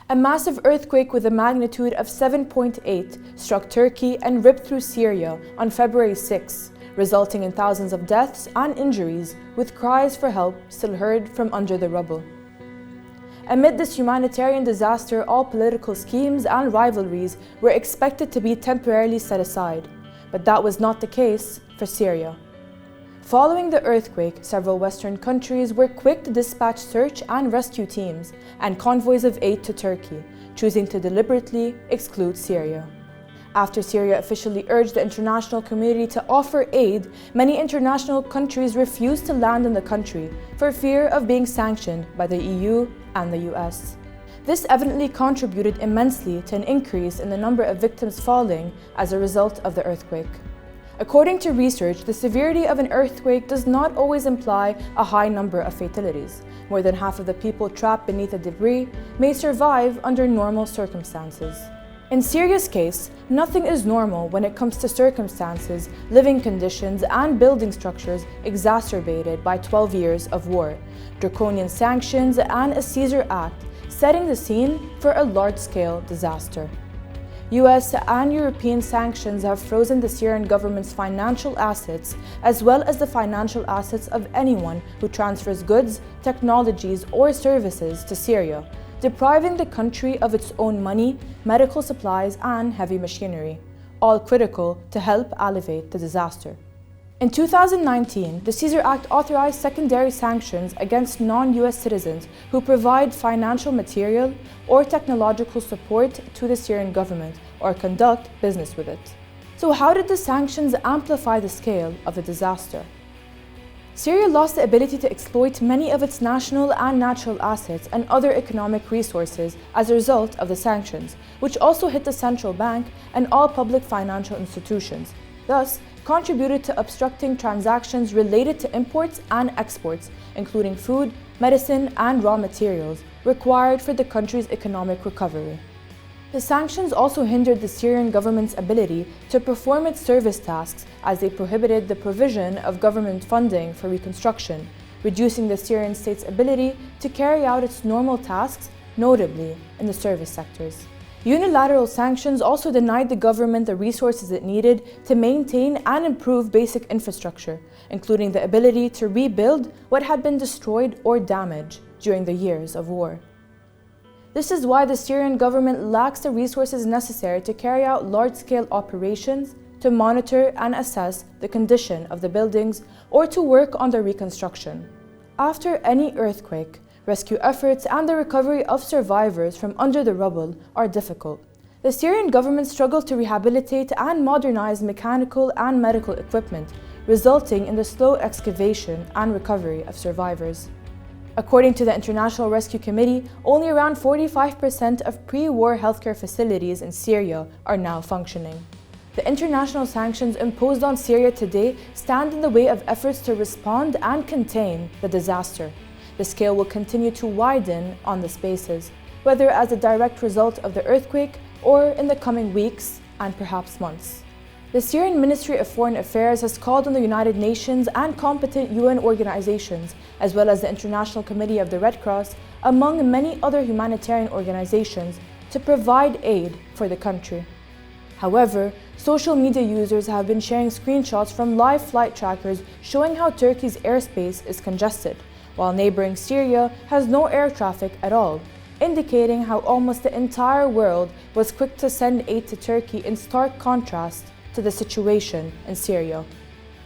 A massive earthquake with a magnitude of 7.8 struck Turkey and ripped through Syria on February 6, resulting in thousands of deaths and injuries, with cries for help still heard from under the rubble. Amid this humanitarian disaster, all political schemes and rivalries were expected to be temporarily set aside, but that was not the case for Syria. Following the earthquake, several Western countries were quick to dispatch search and rescue teams and convoys of aid to Turkey, choosing to deliberately exclude Syria. After Syria officially urged the international community to offer aid, many international countries refused to land in the country for fear of being sanctioned by the EU and the US. This evidently contributed immensely to an increase in the number of victims falling as a result of the earthquake. According to research, the severity of an earthquake does not always imply a high number of fatalities. More than half of the people trapped beneath the debris may survive under normal circumstances. In Syria's case, nothing is normal when it comes to circumstances, living conditions, and building structures exacerbated by 12 years of war, draconian sanctions, and a Caesar Act, setting the scene for a large-scale disaster. US and European sanctions have frozen the Syrian government's financial assets, as well as the financial assets of anyone who transfers goods, technologies, or services to Syria, depriving the country of its own money, medical supplies, and heavy machinery, all critical to help alleviate the disaster. In 2019, the Caesar Act authorized secondary sanctions against non-US citizens who provide financial material or technological support to the Syrian government or conduct business with it. So how did the sanctions amplify the scale of the disaster? Syria lost the ability to exploit many of its national and natural assets and other economic resources as a result of the sanctions, which also hit the central bank and all public financial institutions, thus contributed to obstructing transactions related to imports and exports, including food, medicine, and raw materials required for the country's economic recovery. The sanctions also hindered the Syrian government's ability to perform its service tasks, as they prohibited the provision of government funding for reconstruction, reducing the Syrian state's ability to carry out its normal tasks, notably in the service sectors. Unilateral sanctions also denied the government the resources it needed to maintain and improve basic infrastructure, including the ability to rebuild what had been destroyed or damaged during the years of war. This is why the Syrian government lacks the resources necessary to carry out large-scale operations, to monitor and assess the condition of the buildings, or to work on their reconstruction. After any earthquake, rescue efforts and the recovery of survivors from under the rubble are difficult. The Syrian government struggled to rehabilitate and modernize mechanical and medical equipment, resulting in the slow excavation and recovery of survivors. According to the International Rescue Committee, only around 45% of pre-war healthcare facilities in Syria are now functioning. The international sanctions imposed on Syria today stand in the way of efforts to respond and contain the disaster. The scale will continue to widen on the spaces, whether as a direct result of the earthquake or in the coming weeks and perhaps months. The Syrian Ministry of Foreign Affairs has called on the United Nations and competent UN organizations, as well as the International Committee of the Red Cross, among many other humanitarian organizations, to provide aid for the country. However, social media users have been sharing screenshots from live flight trackers showing how Turkey's airspace is congested, while neighboring Syria has no air traffic at all, indicating how almost the entire world was quick to send aid to Turkey in stark contrast to the situation in Syria.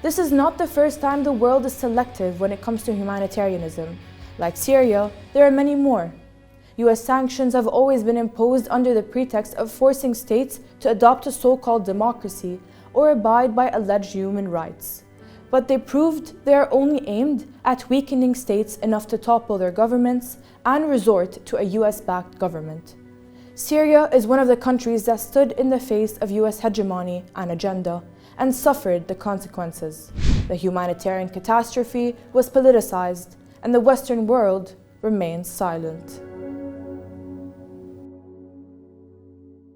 This is not the first time the world is selective when it comes to humanitarianism. Like Syria, there are many more. US sanctions have always been imposed under the pretext of forcing states to adopt a so-called democracy or abide by alleged human rights. But they proved they are only aimed at weakening states enough to topple their governments and resort to a US-backed government. Syria is one of the countries that stood in the face of US hegemony and agenda and suffered the consequences. The humanitarian catastrophe was politicized, and the Western world remains silent.